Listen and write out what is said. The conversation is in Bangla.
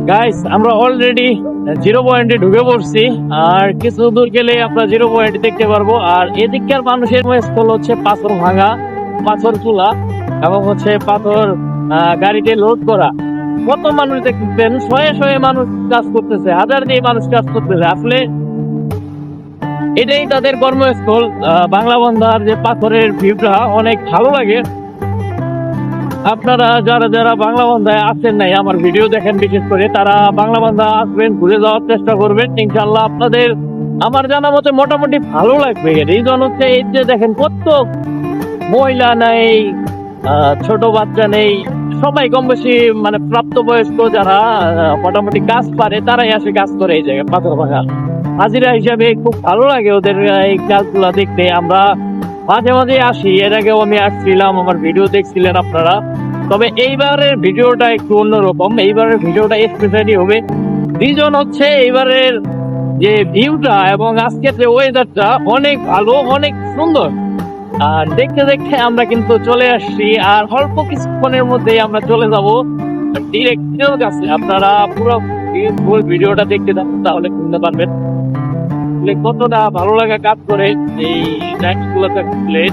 গাইস আমরা অলরেডি জিরো পয়েন্টে ঢুকে পড়ছি, আর কিছু দূর গেলে আমরা জিরো পয়েন্ট দেখতে পারবো। আর এদিককার মানুষের স্থল হচ্ছে পাথর ভাঙা, পাথর তোলা এবং হচ্ছে পাথর গাড়িতে লোড করা। কত মানুষ দেখবেন, শয়ে শয়ে মানুষ কাজ করতেছে, হাজার দিয়ে মানুষ কাজ করতেছে। আসলে এটাই তাদের কর্মস্থল। বাংলা বন্ধার যে পাথরের ভিউটা অনেক ভালো লাগে। আপনারা যারা যারা বাংলা বান্ধায় আসেন নাই, আমার ভিডিও দেখেন বিশেষ করে, তারা বাংলা বান্ধা আসবেন, ঘুরে যাওয়ার চেষ্টা করবেন। ইনশাল্লাহ আপনাদের আমার জানা মতে মোটামুটি ভালো লাগবে। রিজন হচ্ছে এই যে দেখেন কত মহিলা নাই, ছোট বাচ্চা নেই, সবাই কম বেশি মানে প্রাপ্তবয়স্ক যারা মোটামুটি কাজ পারে তারাই আসে কাজ করে এই জায়গায় পাথর ভাঙা। হাজিরা হিসাবে খুব ভালো লাগে ওদের এই কাজগুলা দেখতে। আমরা মাঝে মাঝে আসি, এর আগেও আমি আসছিলাম, আমার ভিডিও দেখছিলেন আপনারা। তবে এইবারের ভিডিওটা একটু অন্যরকম, এইবারের ভিডিওটা স্পেশালি হবে। রিজন হচ্ছে এইবারের যে ভিউটা এবং আজকের যে ওয়েদারটা অনেক ভালো, অনেক সুন্দর। আর দেখতে দেখতে আমরা কিন্তু চলে আসছি, আর অল্প কিছুক্ষণের মধ্যেই আমরা চলে যাব ডিরেক্ট কাছে। আপনারা পুরো ফুল ভিডিওটা দেখতে থাকুন, তাহলে শুনতে পারবেন কতটা ভালো লাগা কাজ করে এই নাইট গুলো থাকলে।